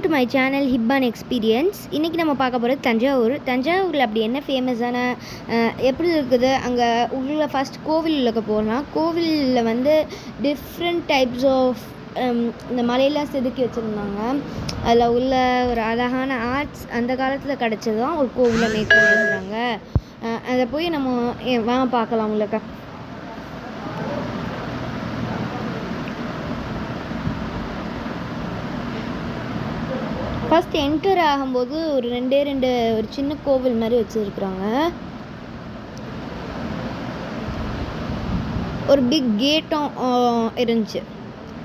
Welcome to my channel Hibban experience. இன்றைக்கி நம்ம பார்க்க போகிறது தஞ்சாவூரில் அப்படி என்ன ஃபேமஸான எப்படி இருக்குது அங்கே உள்ள ஃபஸ்ட் கோவில் உள்ளக்க போகலாம். கோவிலில் வந்து டிஃப்ரெண்ட் டைப்ஸ் ஆஃப் இந்த மலையெல்லாம் செதுக்கி வச்சுருந்தாங்க. அதில் உள்ள ஒரு அழகான ஆர்ட்ஸ் அந்த காலத்தில் கிடச்சதான் ஒரு கோவிலை மேக் பண்ணியிருந்தாங்க. அதை போய் நம்ம வாங்க பார்க்கலாம். உங்களுக்கு ஃபஸ்ட் என்டர் ஆகும்போது ஒரு ரெண்டு ஒரு சின்ன கோவில் மாதிரி வச்சுருக்குறாங்க. ஒரு பிக் கேட்டும் இருந்துச்சு.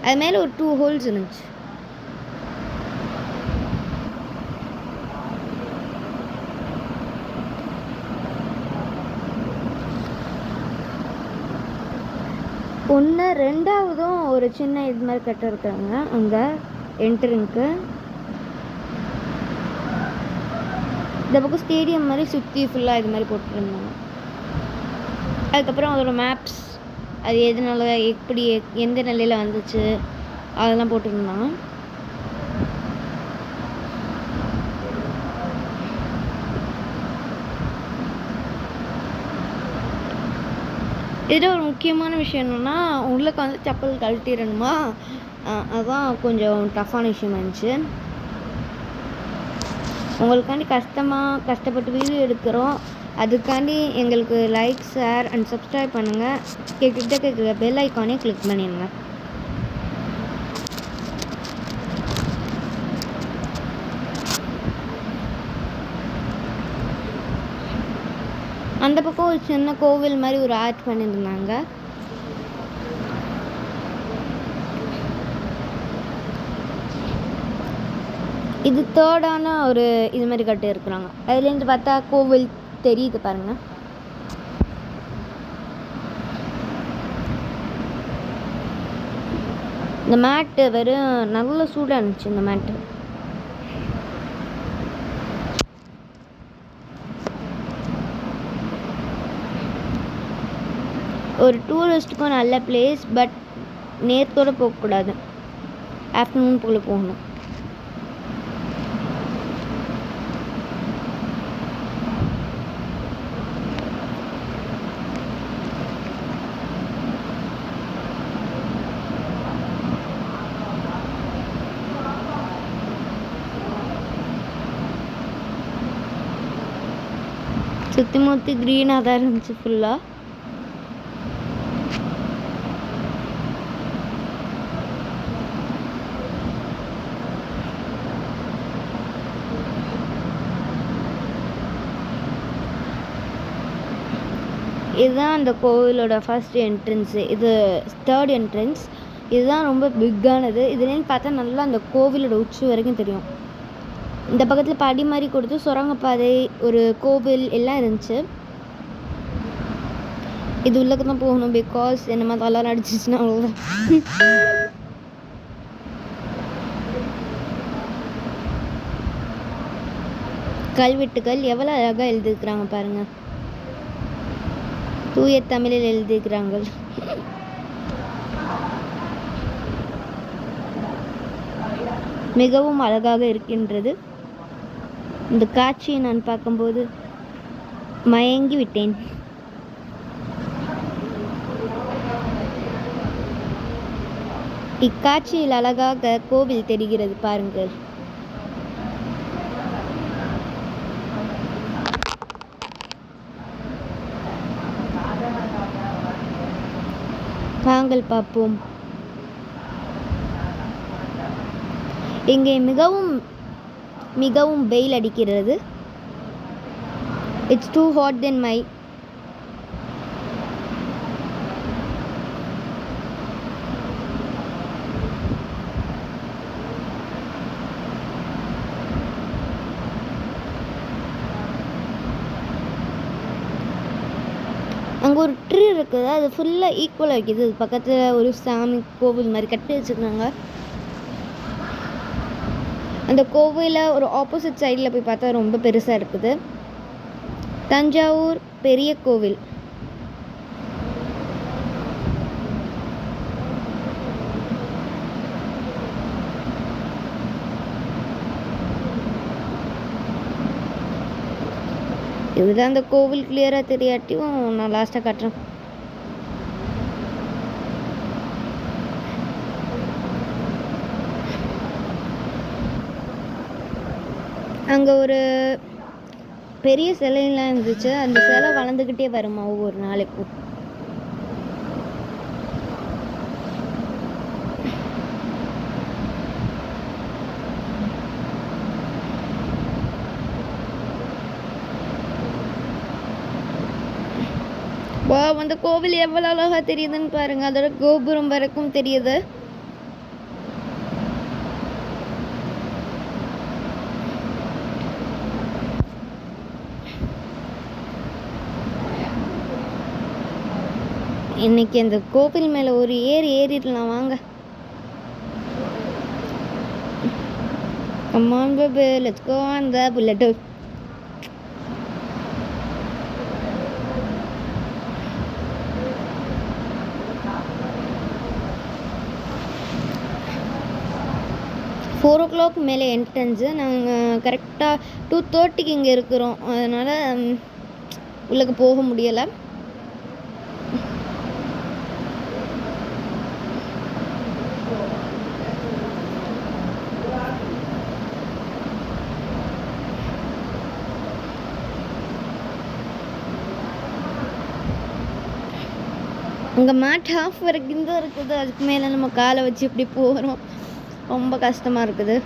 அது மேலே ஒரு 2 ஹோல்ஸ் இருந்துச்சு. ஒன்று ரெண்டாவதும் ஒரு சின்ன இது மாதிரி கட்டிருக்காங்க அங்கே என்ட்ரன்க்கு. இந்த பக்கம் ஸ்டேடியம் மாதிரி சுற்றி ஃபுல்லாக இது மாதிரி போட்டுருந்தாங்க. அதுக்கப்புறம் அதோட மேப்ஸ், அது எதனால எப்படி எந்த நிலையில் வந்துச்சு அதெல்லாம் போட்டுருந்தாங்க. இதில் ஒரு முக்கியமான விஷயம் என்னென்னா, உள்ளுக்கு வந்து செப்பல் கழட்டிடணுமா, அதுதான் கொஞ்சம் டஃப்பான விஷயமா இருந்துச்சு. உங்களுக்காண்டி கஷ்டப்பட்டு வீடியோ எடுக்கிறோம். அதுக்காண்டி எங்களுக்கு லைக், ஷேர் அண்ட் சப்ஸ்கிரைப் பண்ணுங்கள். கேட்குற பெல் ஐக்கானே கிளிக் பண்ணிடுங்க. அந்த பக்கம் ஒரு சின்ன கோவில் மாதிரி ஒரு ஆர்ட் பண்ணியிருந்தாங்க. இது தேர்டான ஒரு இது மாதிரி கட்டி இருக்கிறாங்க. அதுலேருந்து பார்த்தா கோவில் தெரியுது பாருங்க. இந்த மேட்டு வெறும் நல்ல சூடாக இருந்துச்சு. இந்த மேட்டு ஒரு டூரிஸ்ட்டுக்கும் நல்ல பிளேஸ். பட் நேரத்தோடு போகக்கூடாது, ஆஃப்டர்நூன் போல் போகணும். சுற்றி முற்றி க்ரீனாக தான் இருந்துச்சு ஃபுல்லாக. இதுதான் அந்த கோவிலோட ஃபர்ஸ்ட் என்ட்ரன்ஸு. இது தேர்ட் என்ட்ரன்ஸ். இதுதான் ரொம்ப பிக்கானது. இதுலேருந்து பார்த்தா நல்லா அந்த கோவிலோட உச்சி வரைக்கும் தெரியும். இந்த பக்கத்தில் படி மாதிரி கொடுத்து சுரங்கப்பாதை, ஒரு கோவில் எல்லாம் இருந்துச்சு. இது உள்ளக்கு தான் போகணும். பிகாஸ் என்னமா தலை அடிச்சிச்சுன்னா அவ்வளோதான். கல்வெட்டுக்கள் எவ்வளோ அழகாக எழுதியிருக்கிறாங்க பாருங்க. தூய தமிழில் எழுதியிருக்கிறாங்க. மிகவும் அழகாக இருக்கின்றது. இந்த காட்சியை நான் பார்க்கும்போது மயங்கி விட்டேன். இக்காட்சியில் அழகாக கோவில் தெரிகிறது பாருங்கள். நாங்கள் பார்ப்போம். இங்கே மிகவும் மிகவும் வெயில் அடிக்கிறது. It's too hot then my. அங்கே ஒரு ட்ரீ இருக்குது. அது ஃபுல்லாக ஈக்குவலாக இருக்குது. பக்கத்தில் ஒரு சாமி கோவில் மாதிரி கட்டி வச்சுருக்காங்க. அந்த கோவிலில் ஒரு ஆப்போசிட் சைடில் போய் பார்த்தா ரொம்ப பெருசாக இருக்குது. தஞ்சாவூர் பெரிய கோவில். இதுதான் அந்த கோவில் கிளியராக தெரியாட்டியும் நான் லாஸ்ட்டாக காட்டுறேன். அங்கே ஒரு பெரிய சிலையெல்லாம் இருந்துச்சு. அந்த சிலை வளர்ந்துக்கிட்டே வருமா ஒவ்வொரு நாளைக்கும். வா, அந்த கோவில் எவ்வளோ அழகாக தெரியுதுன்னு பாருங்க. அதோட கோபுரம் வரைக்கும் தெரியுது. இன்னைக்கு அந்த கோவில் மேலே ஒரு ஏறிடலாம் வாங்க. Come on baby, let's go on the bullet. 4 o'clock மேலே என்ட்ரன்ஸு. நாங்கள் கரெக்டாக 2:30க்கு இங்கே இருக்கிறோம். அதனால் உள்ளே போக முடியலை. அங்கே மேட் ஹாஃப் வரைக்கும் தான் இருக்குது. அதுக்கு மேலே நம்ம காலை வச்சு இப்படி போகிறோம். ரொம்ப கஷ்டமாக இருக்குது.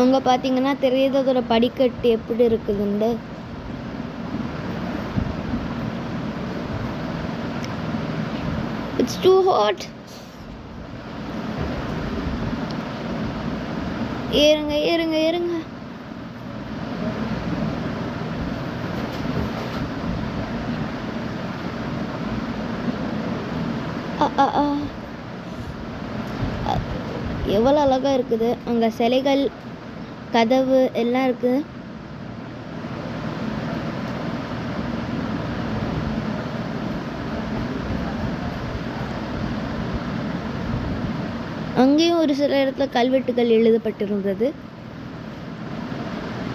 அங்கே பார்த்தீங்கன்னா தெரியுது அதோட படிக்கட்டு எப்படி இருக்குதுண்டு. It's too hot. ஏறுங்க ஏறுங்க ஏறுங்க. எவ்வளோ அழகா இருக்குது. அங்கே சிலைகள், கதவு எல்லாம் இருக்குது. அங்கேயும் ஒரு சில இடத்துல கல்வெட்டுகள் எழுதப்பட்டிருந்தது.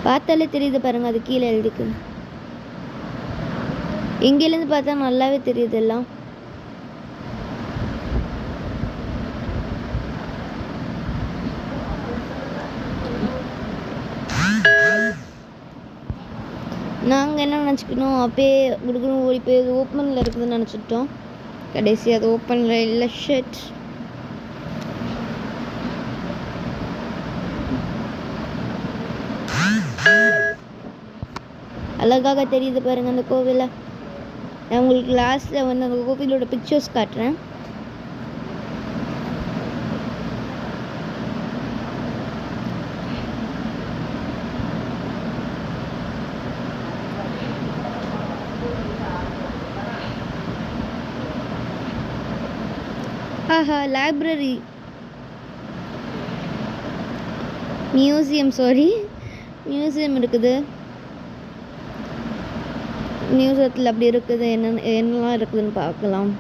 பார்த்தாலே தெரியுது பாருங்க, அது கீழே எழுதிக்கு. இங்கேருந்து பார்த்தா நல்லாவே தெரியுது எல்லாம். நாங்கள் என்ன நினச்சிக்கணும், அப்பயே குடுக்கணும் ஓடி போய் அது ஓப்பனில் இருக்குதுன்னு நினச்சிட்டோம். கடைசி அது ஓப்பனில் இல்லை. ஷெட். அழகாக தெரியுது பாருங்க அந்த கோவிலை. நான் உங்களுக்கு லாஸ்ட்டில் வந்து அந்த கோவிலோட பிக்சர்ஸ் காட்டுறேன். ஆஹா, லைப்ரரி, மியூசியம் இருக்குது. மியூசியத்தில் அப்படி இருக்குது. என்னெல்லாம் இருக்குதுன்னு பார்க்கலாம்.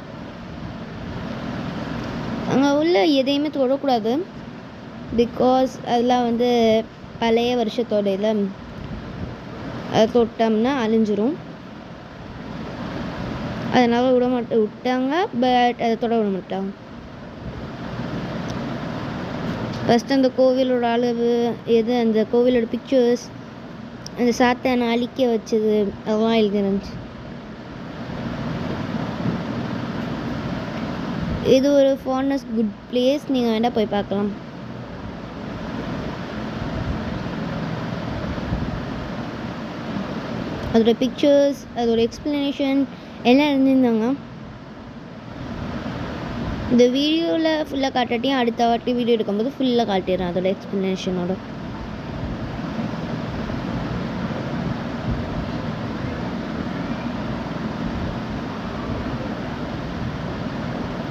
அங்கே உள்ள எதையுமே தொடக்கூடாது. பிகாஸ் அதெல்லாம் வந்து பழைய வருஷத்தோட இதில் அதை தொட்டோம்னா அழிஞ்சிரும். அதனால் விட்டாங்க. பட் அதை தொட விட மாட்டாங்க. ஃபஸ்ட்டு அந்த கோவிலோட அளவு எது, அந்த கோவிலோட பிக்சர்ஸ், அந்த சாத்தானை அழிக்க வச்சது, அதெல்லாம் எழுதிருந்துச்சு. இது ஒரு ஃபார்னஸ் குட் பிளேஸ். நீங்கள் வேண்டாம் போய் பார்க்கலாம். அதோட பிக்சர்ஸ், அதோட எக்ஸ்ப்ளனேஷன் எல்லாம் எழுதியிருந்தாங்க. இந்த வீடியோவில் ஃபுல்லாக காட்டாட்டியும் அடுத்த வாட்டி வீடியோ எடுக்கும்போது ஃபுல்லாக காட்டிடுறேன் அதோட எக்ஸ்ப்ளனேஷனோட.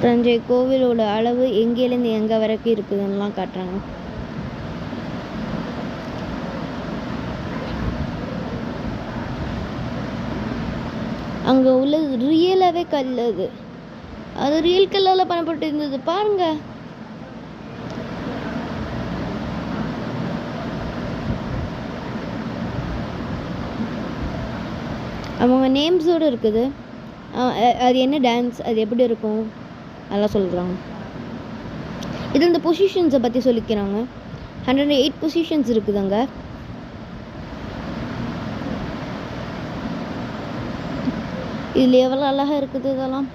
தஞ்சை கோவிலோட அளவு எங்கேலேருந்து எங்கே வரைக்கும் இருக்குதுன்னெலாம் காட்டுறாங்க. அங்கே உள்ளது ரியலாகவே கல் அது ரியல் கல்லால் பண்ணப்பட்டு இருந்தது பாருங்க. அவங்க நேம்ஸோடு இருக்குது. அது என்ன டான்ஸ், அது எப்படி இருக்கும் அதெல்லாம் சொல்கிறாங்க. இது இந்த பொசிஷன்ஸை பற்றி சொல்லிக்கிறாங்க. 108 பொசிஷன்ஸ் இருக்குது அங்கே. இதில் எவ்வளோ அழகாக இருக்குது இதெல்லாம்.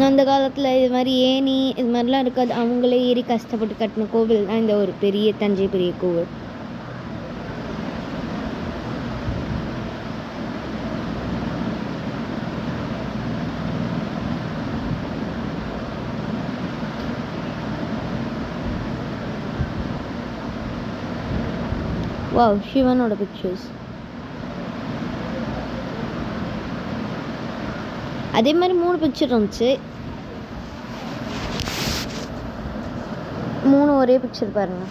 அந்த காலத்தில் இது மாதிரி ஏணி இது மாதிரிலாம் இருக்காது. அவங்களே ஏறி கஷ்டப்பட்டு கட்டின கோவில் தான் இந்த ஒரு பெரிய தஞ்சை பெரிய கோவில். வாவ், சிவனோட பிக்சர்ஸ். அதே மாதிரி 3 பிக்சர் இருந்துச்சு. 3 ஒரே பிக்சர் பாருங்க.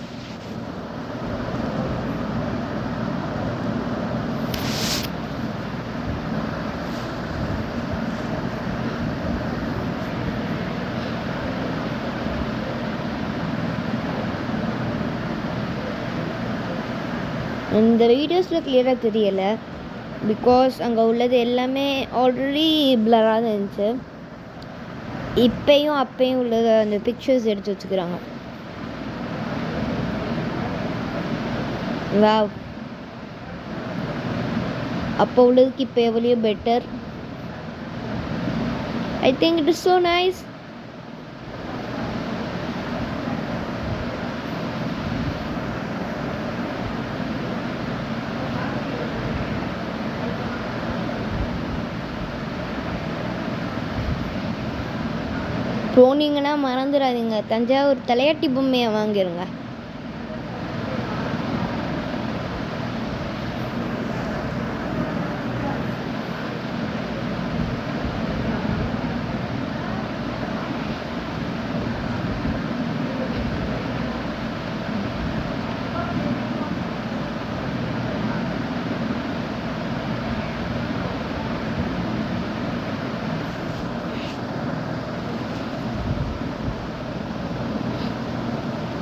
இந்த வீடியோஸில் கிளியராக தெரியலை, பிகாஸ் அங்கே உள்ளது எல்லாமே ஆல்ரெடி பிளராக தான் இருந்துச்சு. இப்போயும் அப்பையும் உள்ளத அந்த பிக்சர்ஸ் எடுத்து வச்சுக்கிறாங்க. வாவ், அப்போ உள்ளதுக்கு இப்போ எவ்வளோ better. I think it is so nice. போனீங்கன்னா மறந்துடாதீங்க, தஞ்சாவூர் தலையாட்டி பொம்மையை வாங்கிருங்க.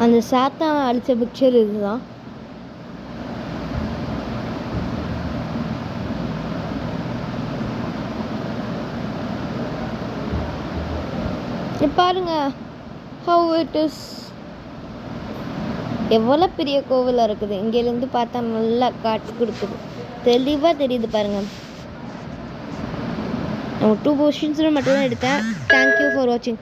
அந்த சாத்தான் அடித்த பிக்சர் இதுதான். பாருங்க how it is. எவ்வளோ பெரிய கோவிலாக இருக்குது. இங்கேருந்து பார்த்தா நல்லா காட்டி கொடுக்குது, தெளிவாக தெரியுது பாருங்க. நான் 2 பொசிஷன்ஸில் மட்டும்தான் எடுத்தேன். தேங்க்யூ ஃபார் வாட்சிங்.